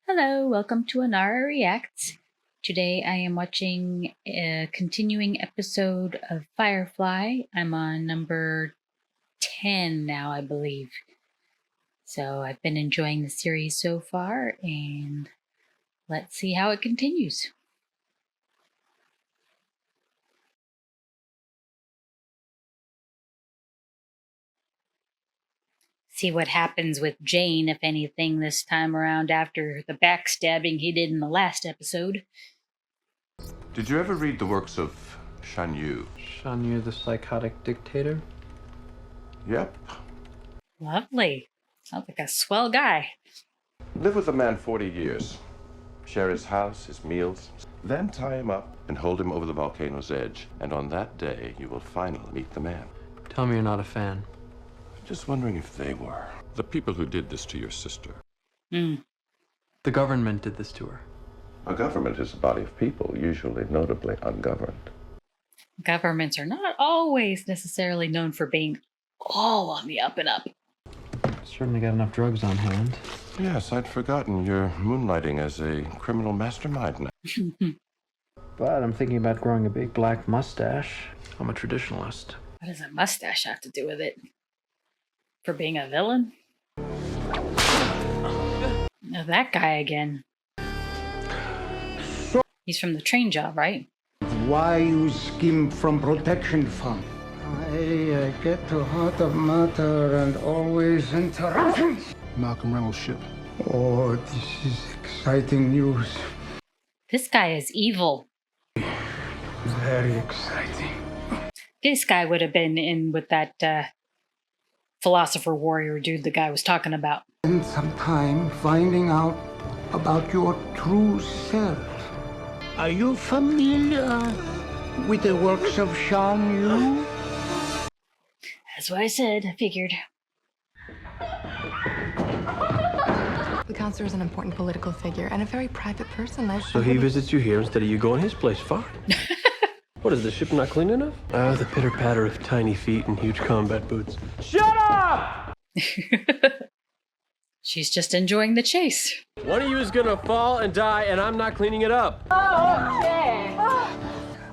Hello, welcome to Anara Reacts. Today I am watching a continuing episode of Firefly. I'm on number 10 now, I believe. So I've been enjoying the series so far, and let's see how it continues. See what happens with Jane, if anything, this time around after the backstabbing he did in the last episode. Did you ever read the works of Shan Yu? Shan Yu, the psychotic dictator? Yep. Lovely. Sounds like a swell guy. Live with a man 40 years. Share his house, his meals. Then tie him up and hold him over the volcano's edge. And on that day, you will finally meet the man. Tell me you're not a fan. Just wondering if they were. The people who did this to your sister. The government did this to her. A government is a body of people, usually notably ungoverned. Governments are not always necessarily known for being all on the up and up. Certainly got enough drugs on hand. Yes, I'd forgotten you're moonlighting as a criminal mastermind now. But I'm thinking about growing a big black mustache. I'm a traditionalist. What does a mustache have to do with it? For being a villain? Oh, that guy again. He's from the train job, right? Why you skim from protection fund? I get to heart of matter and always interruptions. Malcolm Reynolds' ship. Oh, this is exciting news. This guy is evil. Very exciting. This guy would have been in with that philosopher warrior dude the guy was talking about. Spend some time finding out about your true self. Are you familiar with the works of Shan Yu? That's what I said. I figured. The counselor is an important political figure and a very private person. So he visits you here instead of you going his place. Fine. What is the ship not clean enough? The pitter patter of tiny feet and huge combat boots. Shut up! She's just enjoying the chase. One of you is gonna fall and die, and I'm not cleaning it up. Okay.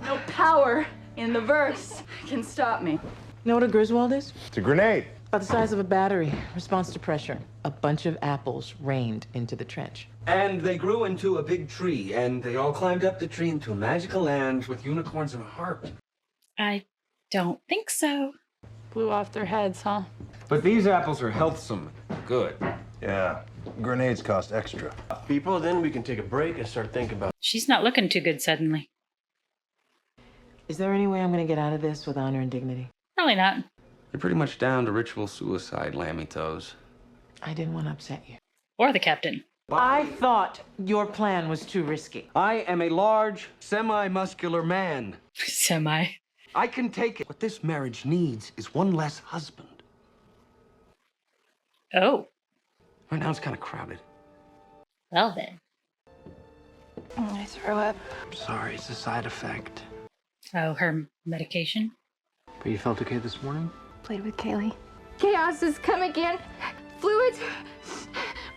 No power in the verse can stop me. You know what a Griswold is? It's a grenade. About the size of a battery. Response to pressure. A bunch of apples rained into the trench. And they grew into a big tree, and they all climbed up the tree into a magical land with unicorns and a harp. I don't think so. Blew off their heads, huh? But these apples are healthsome. Good. Yeah. Grenades cost extra. People, then we can take a break and start thinking about. She's not looking too good suddenly. Is there any way I'm going to get out of this with honor and dignity? Probably not. You're pretty much down to ritual suicide, Lammy Toes. I didn't want to upset you. Or the captain. I thought your plan was too risky. I am a large, semi-muscular man. Semi. I can take it. What this marriage needs is one less husband. Oh. Right now it's kind of crowded. Well then. I throw up. I'm sorry, it's a side effect. Oh, her medication? But you felt okay this morning? Played with Kaylee. Chaos has come again. Fluids.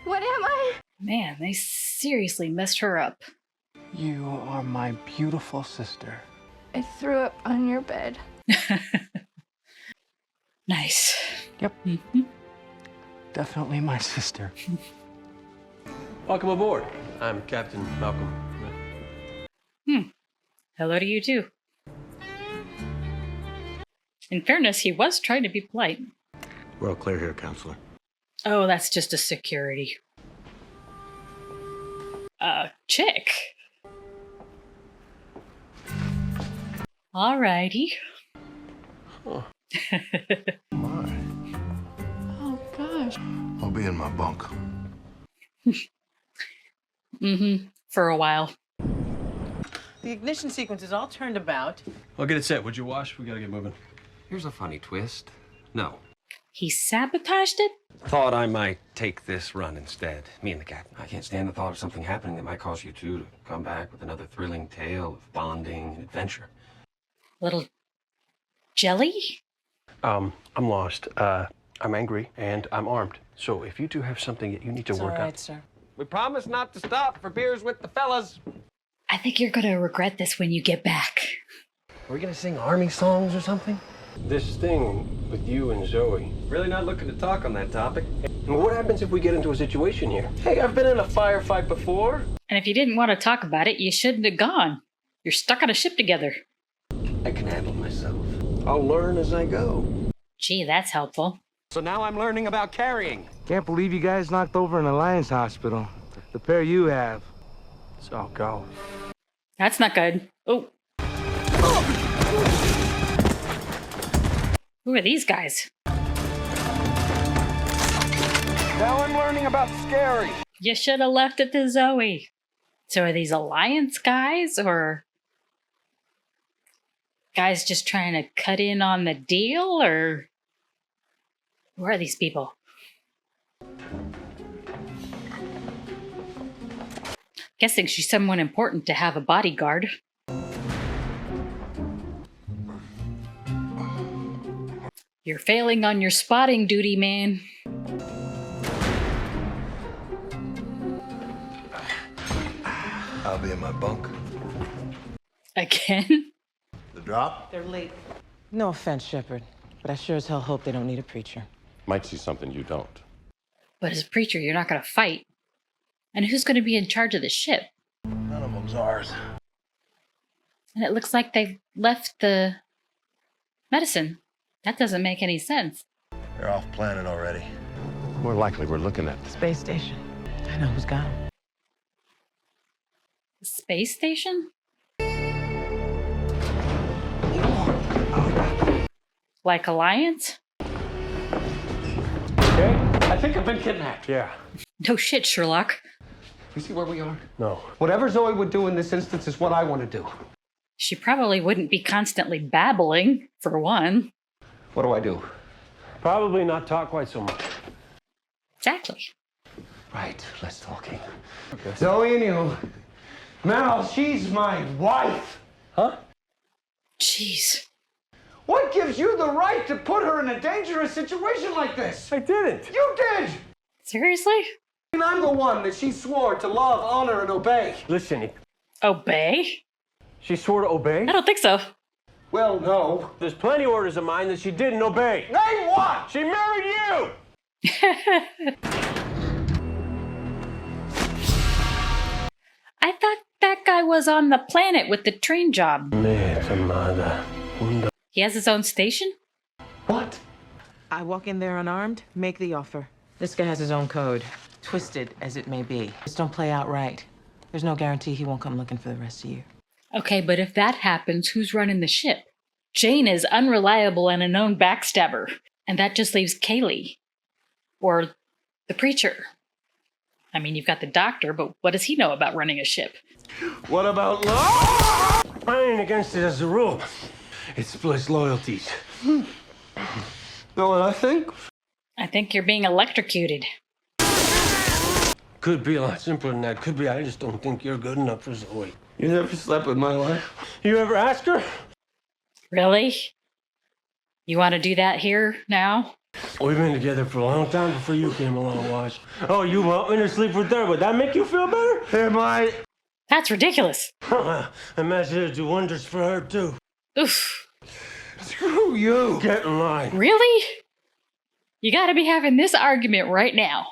What am I? Man, they seriously messed her up. You are my beautiful sister. I threw up on your bed. Nice. Yep. Definitely my sister. Welcome aboard. I'm Captain Malcolm. Hello to you too. In fairness, he was trying to be polite. We're all clear here, counselor. Oh, that's just a security. Chick. Alrighty. Oh. My. Oh, gosh. I'll be in my bunk. For a while. The ignition sequence is all turned about. I'll get it set. Would you wash? We gotta get moving. Here's a funny twist. No. He sabotaged it? Thought I might take this run instead. Me and the captain. I can't stand the thought of something happening that might cause you two to come back with another thrilling tale of bonding and adventure. Little jelly? I'm lost. I'm angry and I'm armed. So if you two have something that you need to It's work all right, out. sir. We promise not to stop for beers with the fellas. I think you're gonna regret this when you get back. Are we gonna sing army songs or something? This thing with you and Zoe. Really not looking to talk on that topic. And what happens if we get into a situation here? Hey, I've been in a firefight before. And if you didn't want to talk about it, you shouldn't have gone. You're stuck on a ship together. I can handle myself. I'll learn as I go. Gee, that's helpful. So now I'm learning about carrying. Can't believe you guys knocked over an Alliance hospital. The pair you have. So go. That's not good. Oh. Who are these guys? Now I'm learning about scary. You should have left it to Zoe. So are these Alliance guys or guys just trying to cut in on the deal, or who are these people? Guessing she's someone important to have a bodyguard. You're failing on your spotting duty, man. I'll be in my bunk. Again? The drop? They're late. No offense, Shepard, but I sure as hell hope they don't need a preacher. Might see something you don't. But as a preacher, you're not going to fight. And who's going to be in charge of the ship? None of them's ours. And it looks like they've left the medicine. That doesn't make any sense. They're off planet already. More likely we're looking at Space station. I know who's got 'em. The space station? Like Alliance? Okay? I think I've been kidnapped. Yeah. No shit, Sherlock. You see where we are? No. Whatever Zoe would do in this instance is what I want to do. She probably wouldn't be constantly babbling, for one. What do I do? Probably not talk quite so much. Exactly. Right, less talking. Zoe and you. Mal, she's my wife. Huh? Jeez. What gives you the right to put her in a dangerous situation like this? I didn't. You did! Seriously? And I'm the one that she swore to love, honor, and obey. Listen, Obey? she swore to obey? I don't think so. Well, no. There's plenty orders of mine that she didn't obey. Name one! She married you! I thought that guy was on the planet with the train job. He has his own station? What? I walk in there unarmed, make the offer. This guy has his own code, twisted as it may be. Just don't play out right. There's no guarantee he won't come looking for the rest of you. Okay, but if that happens, who's running the ship? Jane is unreliable and a known backstabber. And that just leaves Kaylee. Or the preacher. I mean, you've got the doctor, but what does he know about running a ship? What about love? I ain't against it as a rule. It splits loyalties. Know what I think? I think you're being electrocuted. Could be a lot simpler than that. Could be I just don't think you're good enough for Zoe. You never slept with my wife? You ever ask her? Really? You want to do that here now? We've been together for a long time before you came along, Wash. Oh, you want me to sleep with her? Would that make you feel better? Am I? That's ridiculous. Imagine it'd do wonders for her, too. Oof. Screw you. Get in line. Really? You gotta be having this argument right now.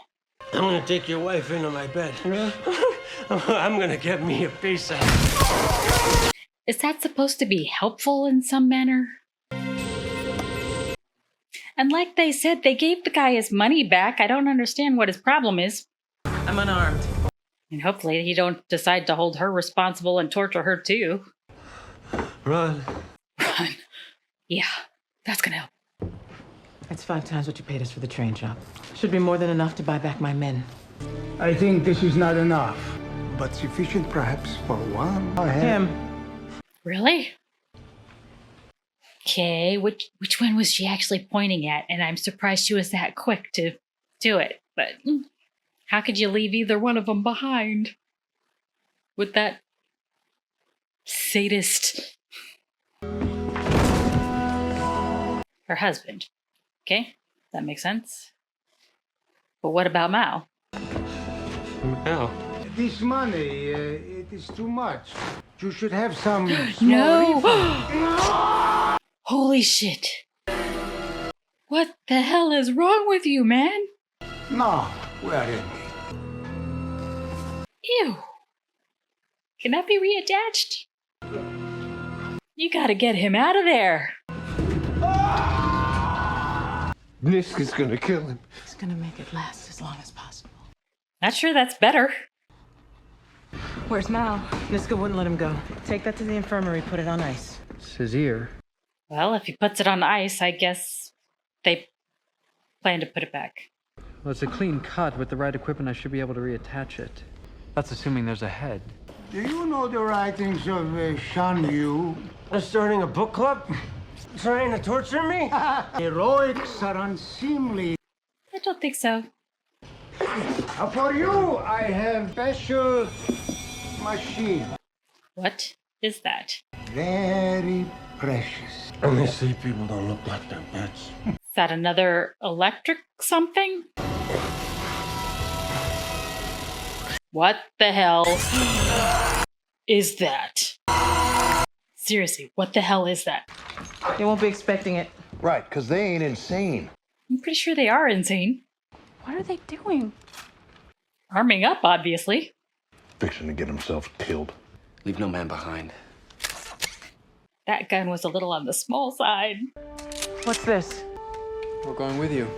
I'm gonna take your wife into my bed. I'm gonna get me a piece out. Is that supposed to be helpful in some manner? And like they said, they gave the guy his money back. I don't understand what his problem is. I'm unarmed. And hopefully he don't decide to hold her responsible and torture her too. Run. Run. Yeah, that's gonna help. That's 5 times what you paid us for the train job. Should be more than enough to buy back my men. I think this is not enough, but sufficient perhaps for one. Him. Really? Okay, which one was she actually pointing at? And I'm surprised she was that quick to do it. But how could you leave either one of them behind? With that sadist. Her husband. Okay, that makes sense. But what about Mao? How? This money, it is too much. You should have some small No! refund. Holy shit. What the hell is wrong with you, man? No, we are in. Ew. Can that be reattached? You gotta get him out of there. Niska's gonna kill him. He's gonna make it last as long as possible. Not sure that's better. Where's Mal? Niska wouldn't let him go. Take that to the infirmary, put it on ice. It's his ear. Well, if he puts it on ice, I guess they plan to put it back. Well, it's a clean cut. With the right equipment, I should be able to reattach it. That's assuming there's a head. Do you know the writings of Shan Yu? They're starting a book club? Trying to torture me? Heroics are unseemly. I don't think so. For you, I have special machine. What is that? Very precious. And they say people don't look like their pets. Is that another electric something? What the hell is that? Seriously, what the hell is that? They won't be expecting it. Right, because they ain't insane. I'm pretty sure they are insane. What are they doing? Arming up, obviously. Fixing to get himself killed. Leave no man behind. That gun was a little on the small side. What's this? We're going with you.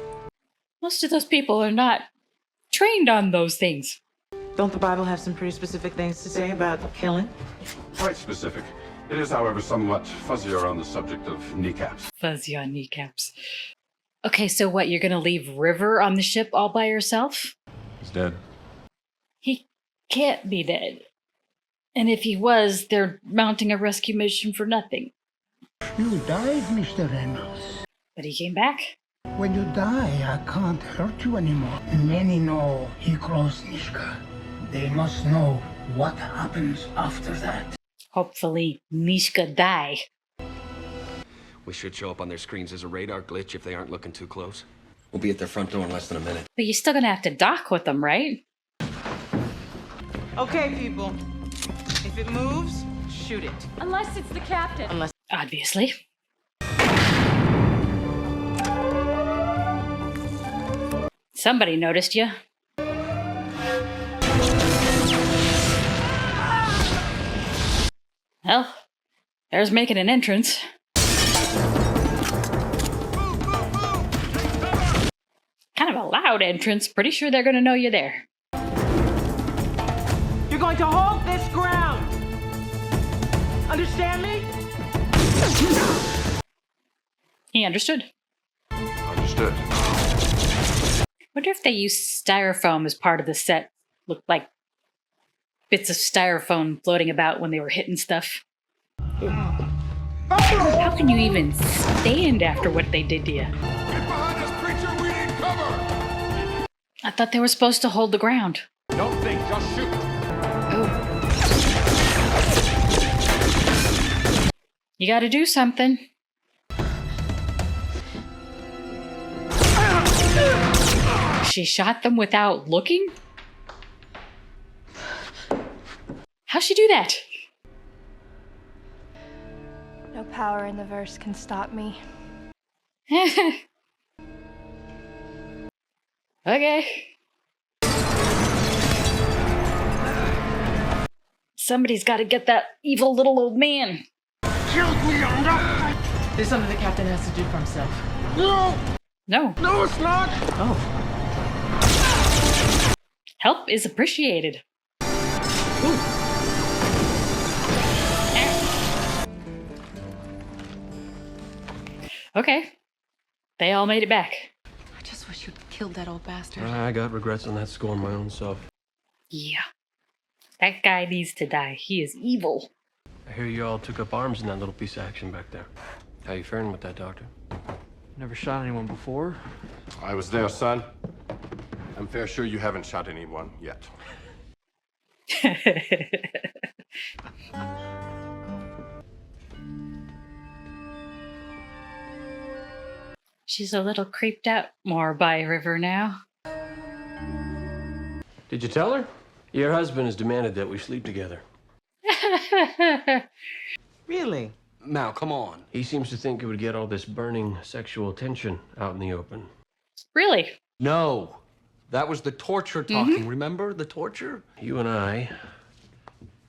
Most of those people are not trained on those things. Don't the Bible have some pretty specific things to say about killing? Quite specific. It is, however, somewhat fuzzier on the subject of kneecaps. Fuzzy on kneecaps. Okay, so what, you're gonna leave River on the ship all by herself? He's dead. He can't be dead. And if he was, they're mounting a rescue mission for nothing. You died, Mr. Reynolds. But he came back. When you die, I can't hurt you anymore. Many know he crossed Nishka. They must know what happens after that. Hopefully, Mishka die. We should show up on their screens as a radar glitch if they aren't looking too close. We'll be at their front door in less than a minute. But you're still gonna have to dock with them, right? Okay, people. If it moves, shoot it. Unless it's the captain. Unless Obviously. Somebody noticed you. Well, there's making an entrance. Kind of a loud entrance. Pretty sure they're gonna know you're there. you're going to hold this ground. Understand me? He understood. Understood. Wonder if they used styrofoam as part of the set. Looked like bits of styrofoam floating about when they were hitting stuff. How can you even stand after what they did to you? Get behind us, preacher! We need cover! I thought they were supposed to hold the ground. Don't think, just shoot! Oh. You gotta do something. She shot them without looking? How'd she do that? No power in the verse can stop me. Okay. Somebody's gotta get that evil little old man. There's something the captain has to do for himself. No. No, it's not! Oh. Help is appreciated. Ooh. Okay. They all made it back. I just wish you'd killed that old bastard. I got regrets on that score my own self. Yeah. That guy needs to die. He is evil. I hear you all took up arms in that little piece of action back there. How you faring with that, Doctor? Never shot anyone before. I was there, son. I'm fair sure you haven't shot anyone yet. She's a little creeped out more by River now. Did you tell her? Your husband has demanded that we sleep together. Really? Mal, come on. He seems to think it would get all this burning sexual tension out in the open. Really? No. That was the torture talking. Remember the torture? You and I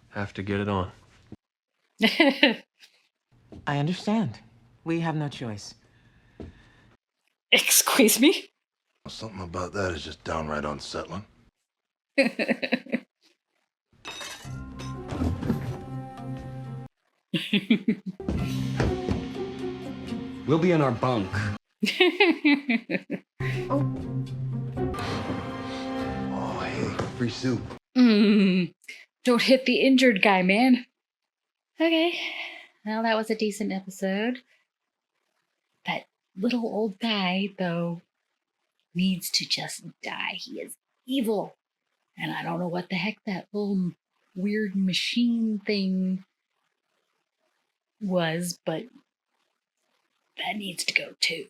have to get it on. I understand. We have no choice. Excuse me? Something about that is just downright unsettling. We'll be in our bunk. Oh, hey, free soup. Don't hit the injured guy, man. Okay. Well, that was a decent episode. That little old guy, though, needs to just die. He is evil. And I don't know what the heck that little weird machine thing was, but that needs to go too.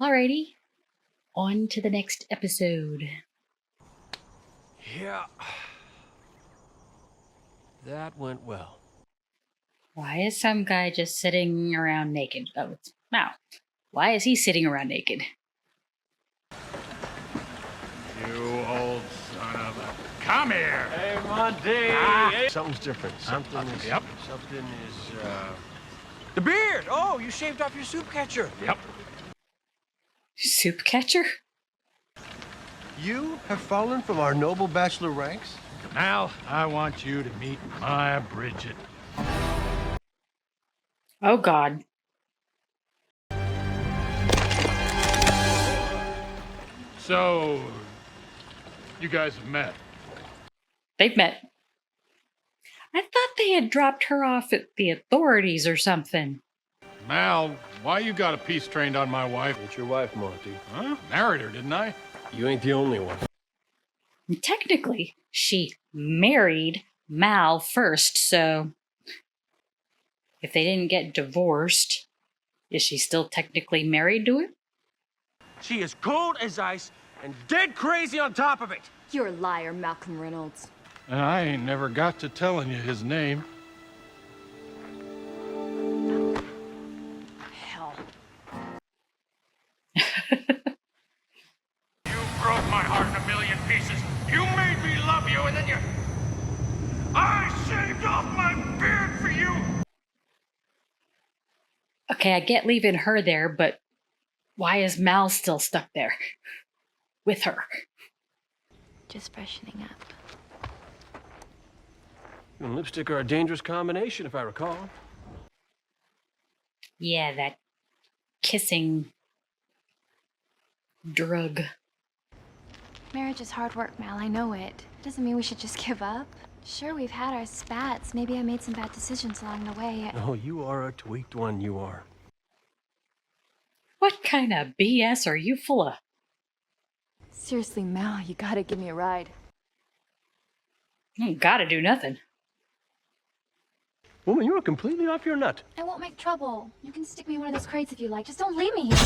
Alrighty. On to the next episode. Yeah. That went well. Why is some guy just sitting around naked? Oh, it's Mao. Why is he sitting around naked? You old son of a... Come here! Hey, Monty! Something's different. Something is... Yep. Something is, The beard! Oh, you shaved off your soup catcher. Yep. Soup catcher? You have fallen from our noble bachelor ranks? Now, I want you to meet my Bridget. Oh, God. So, you guys have met. They've met. I thought they had dropped her off at the authorities or something. Mal, why you got a peace trained on my wife? It's your wife, Monty. Huh? Married her, didn't I? You ain't the only one. Technically, she married Mal first, so if they didn't get divorced, is she still technically married to him? She is cold as ice and dead crazy on top of it. You're a liar, Malcolm Reynolds. And I ain't never got to telling you his name. Hell. You broke my heart in a million pieces. You made me love you, and then you... I shaved off my beard for you! Okay, I get leaving her there, but why is Mal still stuck there with her? Just freshening up. You and lipstick are a dangerous combination, if I recall. Yeah, that kissing drug. Marriage is hard work, Mal. I know it. Doesn't mean we should just give up. Sure, we've had our spats. Maybe I made some bad decisions along the way. Oh, you are a tweaked one, you are. What kind of BS are you full of? Seriously, Mal, you gotta give me a ride. Gotta do nothing. Woman, you are completely off your nut. I won't make trouble. You can stick me in one of those crates if you like. Just don't leave me here.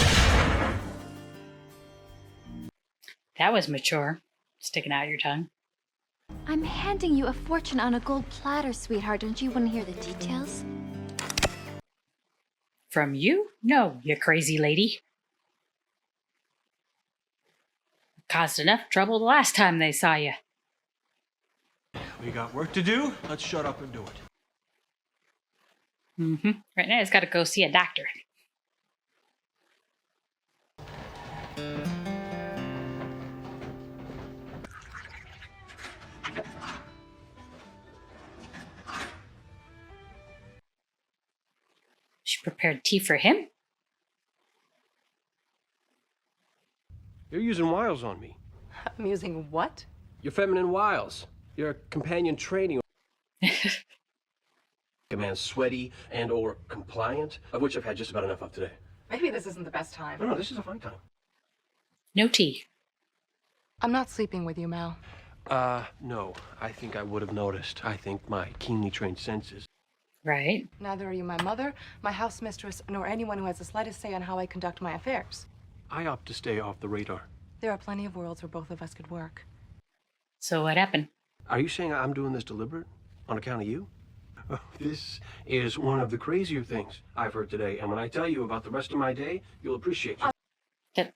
That was mature. Sticking out your tongue. I'm handing you a fortune on a gold platter, sweetheart. Don't you want to hear the details? From you? No, you crazy lady. Caused enough trouble the last time they saw you. We got work to do. Let's shut up and do it. Right now, he's got to go see a doctor. She prepared tea for him? You're using wiles on me. I'm using what? Your feminine wiles. Your companion training. A man sweaty and or compliant, of which I've had just about enough of today. Maybe this isn't the best time. No, this is a fun time. No tea. I'm not sleeping with you, Mal. No. I think I would have noticed. I think my keenly trained senses. Right. Neither are you my mother, my house mistress, nor anyone who has the slightest say on how I conduct my affairs. I opt to stay off the radar. There are plenty of worlds where both of us could work. So what happened? Are you saying I'm doing this deliberate? On account of you? Oh, this is one of the crazier things I've heard today. And when I tell you about the rest of my day, you'll appreciate it.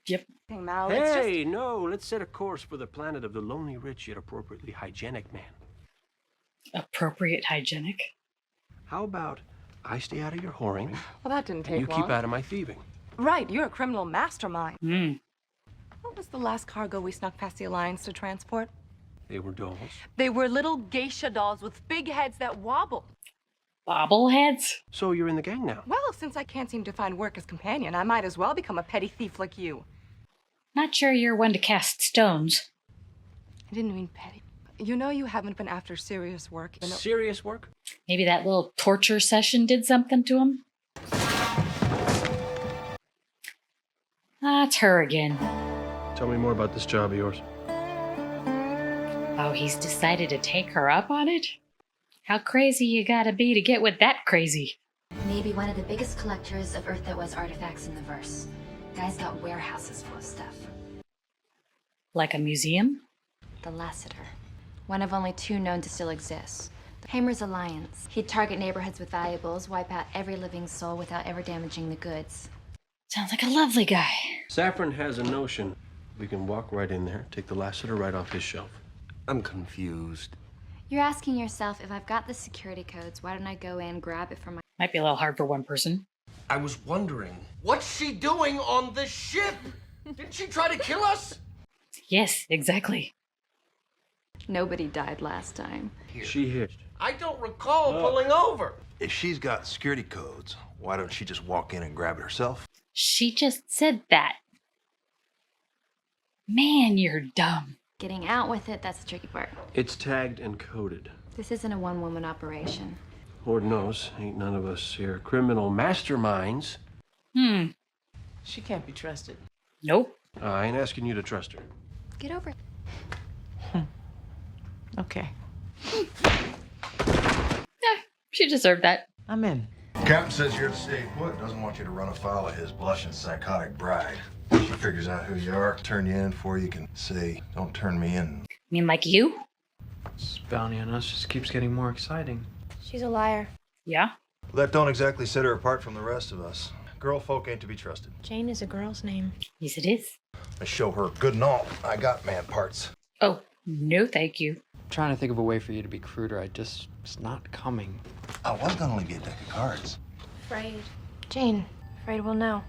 Yep. Mal, Hey, no, let's set a course for the planet of the lonely rich yet appropriately hygienic man. Appropriate hygienic. How about I stay out of your whoring, Well, that didn't take and you long. keep out of my thieving? Right, you're a criminal mastermind. Hmm. What was the last cargo we snuck past the Alliance to transport? They were dolls. They were little geisha dolls with big heads that wobble. Bobbleheads? So you're in the gang now? Well, since I can't seem to find work as companion, I might as well become a petty thief like you. Not sure you're one to cast stones. I didn't mean petty. You know you haven't been after serious work. You know... Serious work? Maybe that little torture session did something to him? Ah, it's her again. Tell me more about this job of yours. Oh, he's decided to take her up on it? How crazy you gotta be to get with that crazy? Maybe one of the biggest collectors of Earth that was artifacts in the verse. Guy's got warehouses full of stuff. Like a museum? The Lassiter. One of only 2 known to still exist. The Hamer's Alliance. He'd target neighborhoods with valuables, wipe out every living soul without ever damaging the goods. Sounds like a lovely guy. Saffron has a notion. We can walk right in there, take the Lassiter right off his shelf. I'm confused. You're asking yourself, if I've got the security codes, why don't I go in, grab it from my... Might be a little hard for one person. I was wondering. What's she doing on the ship? Didn't she try to kill us? Yes, exactly. Nobody died last time. She hitched. I don't recall pulling over. If she's got security codes, why don't she just walk in and grab it herself? She just said that. Man, you're dumb. Getting out with it, that's the tricky part. It's tagged and coded. This isn't a one-woman operation. Lord knows, ain't none of us here criminal masterminds. She can't be trusted. Nope. I ain't asking you to trust her. Get over it. Okay, She deserved that. I'm in. Captain says you're to stay put. Doesn't want you to run afoul of his blushing psychotic bride. She figures out who you are, turn you in before you can say, don't turn me in. I mean, like you? This bounty on us just keeps getting more exciting. She's a liar. Yeah. That don't exactly set her apart from the rest of us. Girl folk ain't to be trusted. Jane is a girl's name. Yes, it is. I show her good and all. I got man parts. Oh, no thank you. I'm trying to think of a way for you to be cruder. It's not coming. I was gonna leave you a deck of cards. Afraid. Jane, afraid we'll know.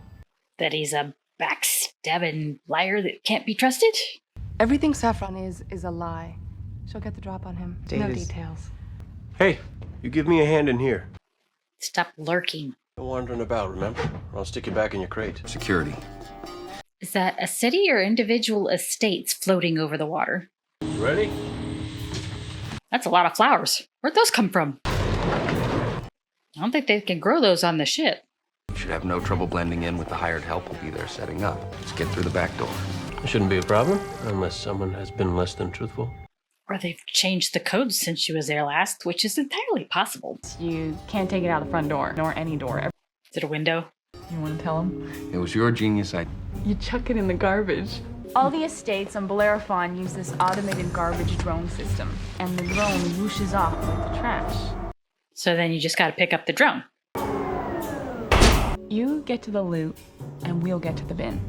That he's a backstabbing liar that can't be trusted? Everything Saffron is a lie. She'll get the drop on him. No Davis. details. Hey, you give me a hand in here. Stop lurking. No wandering about, remember? Or I'll stick you back in your crate. Security. Is that a city or individual estates floating over the water? Ready? That's a lot of flowers. Where'd those come from? I don't think they can grow those on the ship. You should have no trouble blending in with the hired help we'll be there setting up. Just get through the back door. It shouldn't be a problem, unless someone has been less than truthful. Or they've changed the codes since she was there last, which is entirely possible. You can't take it out the front door, nor any door. Is it a window? You want to tell him? It was your genius idea. You chuck it in the garbage. All the estates on Bellerophon use this automated garbage drone system, and the drone whooshes off with the trash. So then you just gotta pick up the drone. You get to the loot, and we'll get to the bin.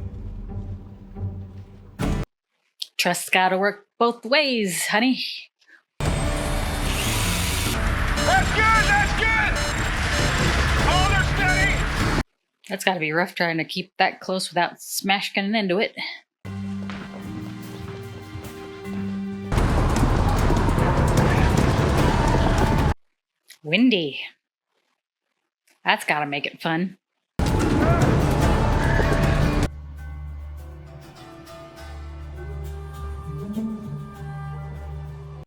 Trust's gotta work both ways, honey. That's good! That's good! Hold her steady! That's gotta be rough trying to keep that close without smashing into it. Windy. That's gotta make it fun.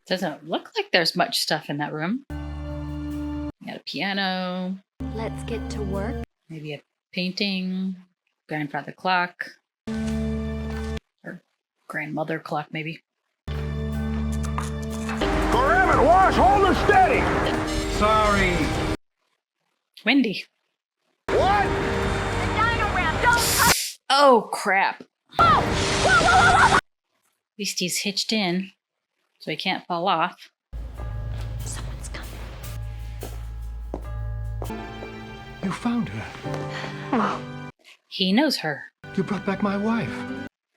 Doesn't look like there's much stuff in that room. Got a piano. Let's get to work. Maybe a painting. Grandfather clock. Or grandmother clock, maybe. Grab it, Wash! Hold her steady! Sorry. Windy. What? Oh, crap. At least he's hitched in, so he can't fall off. Someone's coming. You found her. He knows her. You brought back my wife.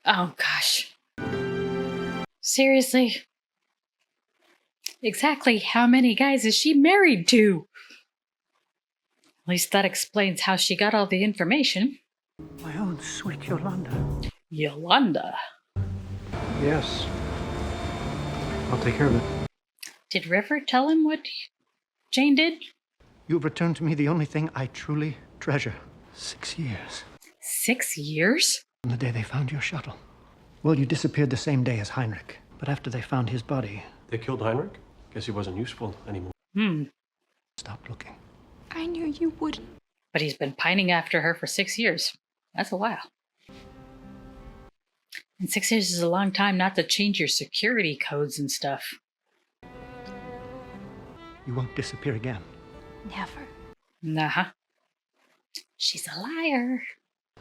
Oh, gosh. Seriously? Exactly how many guys is she married to? At least that explains how she got all the information. My own sweet Yolanda. Yolanda? Yes. I'll take care of it. Did River tell him what Jane did? You've returned to me the only thing I truly treasure. 6 years. 6 years? From the day they found your shuttle. Well, you disappeared the same day as Heinrich. But after they found his body... They killed Heinrich? Guess he wasn't useful anymore. Stopped looking. I knew you wouldn't. But he's been pining after her for 6 years. That's a while. And 6 years is a long time not to change your security codes and stuff. You won't disappear again. Never. Nah. She's a liar.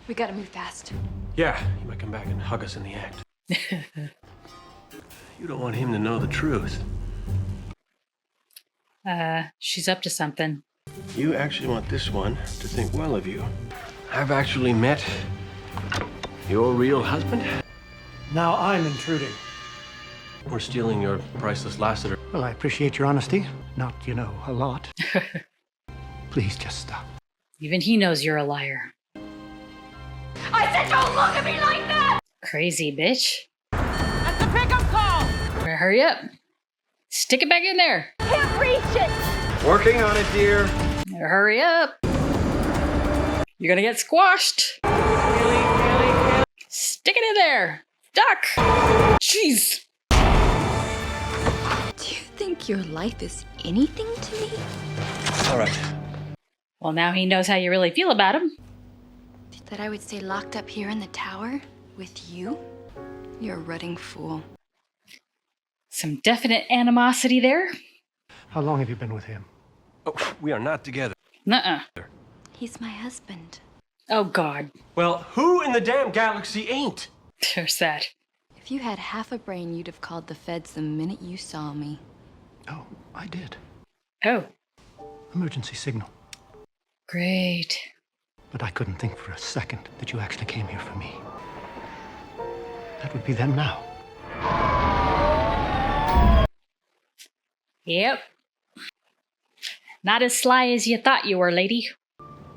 We gotta move fast. Yeah, he might come back and hug us in the act. You don't want him to know the truth. She's up to something. You actually want this one to think well of you. I've actually met your real husband. Now I'm intruding. We're stealing your priceless lassiter. Well, I appreciate your honesty. Not, a lot. Please just stop. Even he knows you're a liar. I said don't look at me like that! Crazy bitch. That's a pickup call! Better hurry up. Stick it back in there. Can't reach it! Working on it, dear. Better hurry up. You're gonna get squashed. Really? Stick it in there. Duck. Jeez. Do you think your life is anything to me? All right. Well, now he knows how you really feel about him. That I would stay locked up here in the tower with you? You're a rutting fool. Some definite animosity there. How long have you been with him? Oh, we are not together. Nuh-uh. He's my husband. Oh, God. Well, who in the damn galaxy ain't? There's that. If you had half a brain, you'd have called the feds the minute you saw me. Oh, I did. Oh. Emergency signal. Great. But I couldn't think for a second that you actually came here for me. That would be them now. Yep. Not as sly as you thought you were, lady.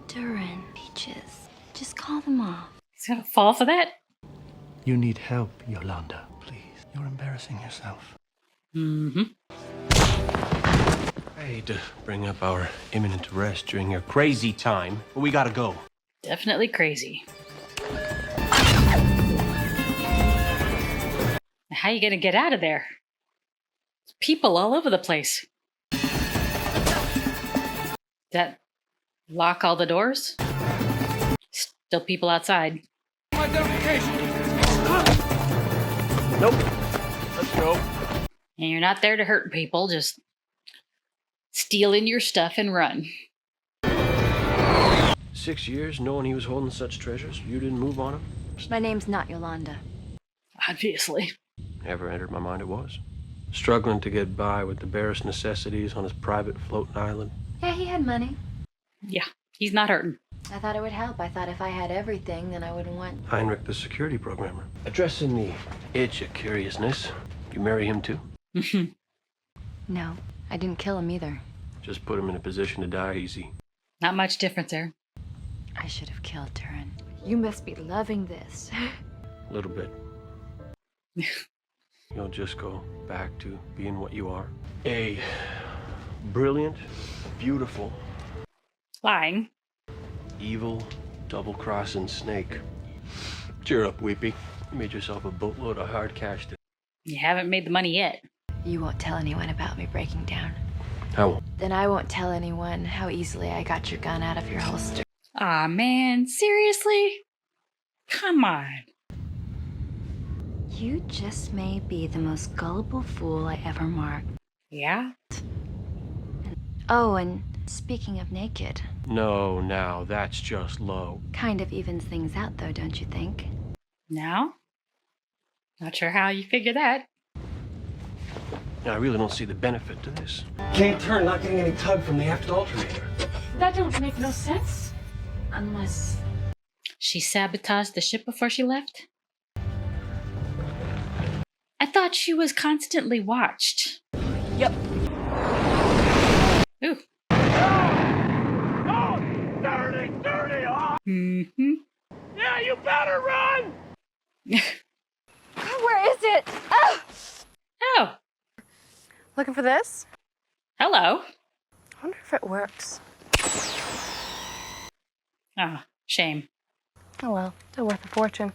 Durin, Peaches, just call them off. He's gonna fall for that? You need help, Yolanda. Please. You're embarrassing yourself. Mm-hmm. I hate to bring up our imminent arrest during your crazy time, but we gotta go. Definitely crazy. How you gonna get out of there? There's people all over the place. That lock all the doors? Still people outside. Nope. Let's go. And you're not there to hurt people, just steal in your stuff and run. 6 years knowing he was holding such treasures, you didn't move on him? My name's not Yolanda. Obviously. Never entered my mind it was. Struggling to get by with the barest necessities on his private floating island. Yeah, he had money. Yeah, he's not hurting. I thought it would help. I thought if I had everything, then I wouldn't want... Heinrich, the security programmer. Addressing the itch of curiousness. You marry him too? No, I didn't kill him either. Just put him in a position to die easy. Not much difference there. I should have killed Turin. You must be loving this. A little bit. You'll just go back to being what you are. A brilliant, beautiful, Lying. evil, double-crossing snake. Cheer up, Weepy. You made yourself a boatload of hard cash today. You haven't made the money yet. You won't tell anyone about me breaking down. I won't. Then I won't tell anyone how easily I got your gun out of your holster. Aw, man. Seriously? Come on. You just may be the most gullible fool I ever marked. Yeah? Oh, and speaking of naked, No, now, that's just low. kind of evens things out though, don't you think? Now? Not sure how you figure that. I really don't see the benefit to this. Can't turn, not getting any tug from the aft alternator. That don't make no sense. Unless... She sabotaged the ship before she left? I thought she was constantly watched. Yep. Ooh. Oh, dirty, dirty! Oh. Mm-hmm. Yeah, you better run! Where is it? Oh! Oh, Looking for this? hello. I wonder if it works. Ah, shame. Oh well, still worth a fortune.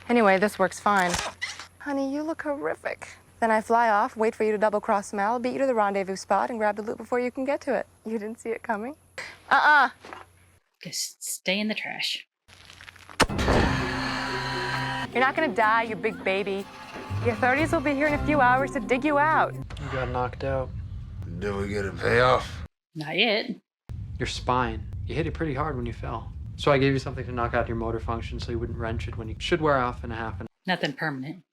Anyway, this works fine. Honey, you look horrific. Then I fly off, wait for you to double-cross Mal, beat you to the rendezvous spot, and grab the loot before you can get to it. You didn't see it coming? Just stay in the trash. You're not gonna die, you big baby. The authorities will be here in a few hours to dig you out. You got knocked out. Do we get a payoff? Not yet. Your spine. You hit it pretty hard when you fell. So I gave you something to knock out your motor function so you wouldn't wrench it when you should wear off in a half an hour. Nothing permanent.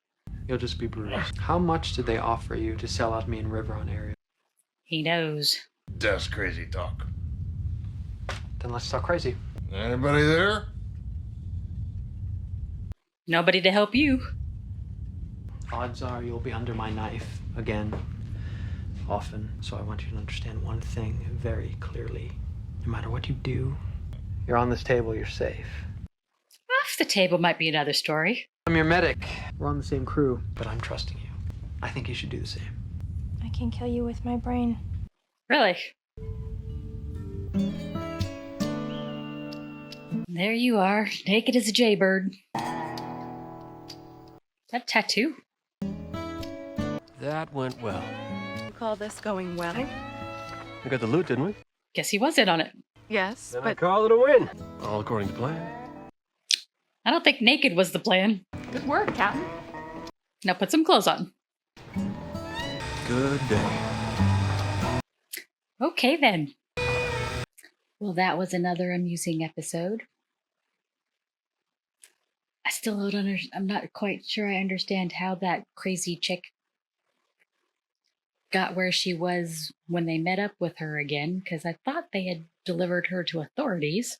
You'll just be bruised. How much did they offer you to sell out me in Riveron area? He knows. That's crazy talk. Then let's talk crazy. Anybody there? Nobody to help you. Odds are you'll be under my knife again, often. So I want you to understand one thing very clearly. No matter what you do, you're on this table, you're safe. Off the table might be another story. I'm your medic. We're on the same crew, but I'm trusting you. I think you should do the same. I can kill you with my brain. Really? There you are, naked as a jaybird. Is that a tattoo? That went well. You call this going well? We got the loot, didn't we? Guess he was in on it. Yes, Then I but call it a win. All according to plan. I don't think naked was the plan. Good work, Captain. Now put some clothes on. Good day. Okay then. Well, that was another amusing episode. I still don't I'm not quite sure I understand how that crazy chick got where she was when they met up with her again, because I thought they had delivered her to authorities.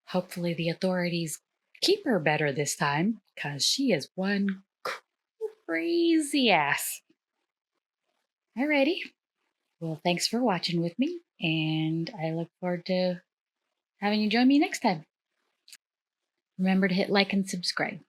Hopefully the authorities keep her better this time, because she is one crazy ass. Alrighty. Well, thanks for watching with me, and I look forward to having you join me next time. Remember to hit like and subscribe.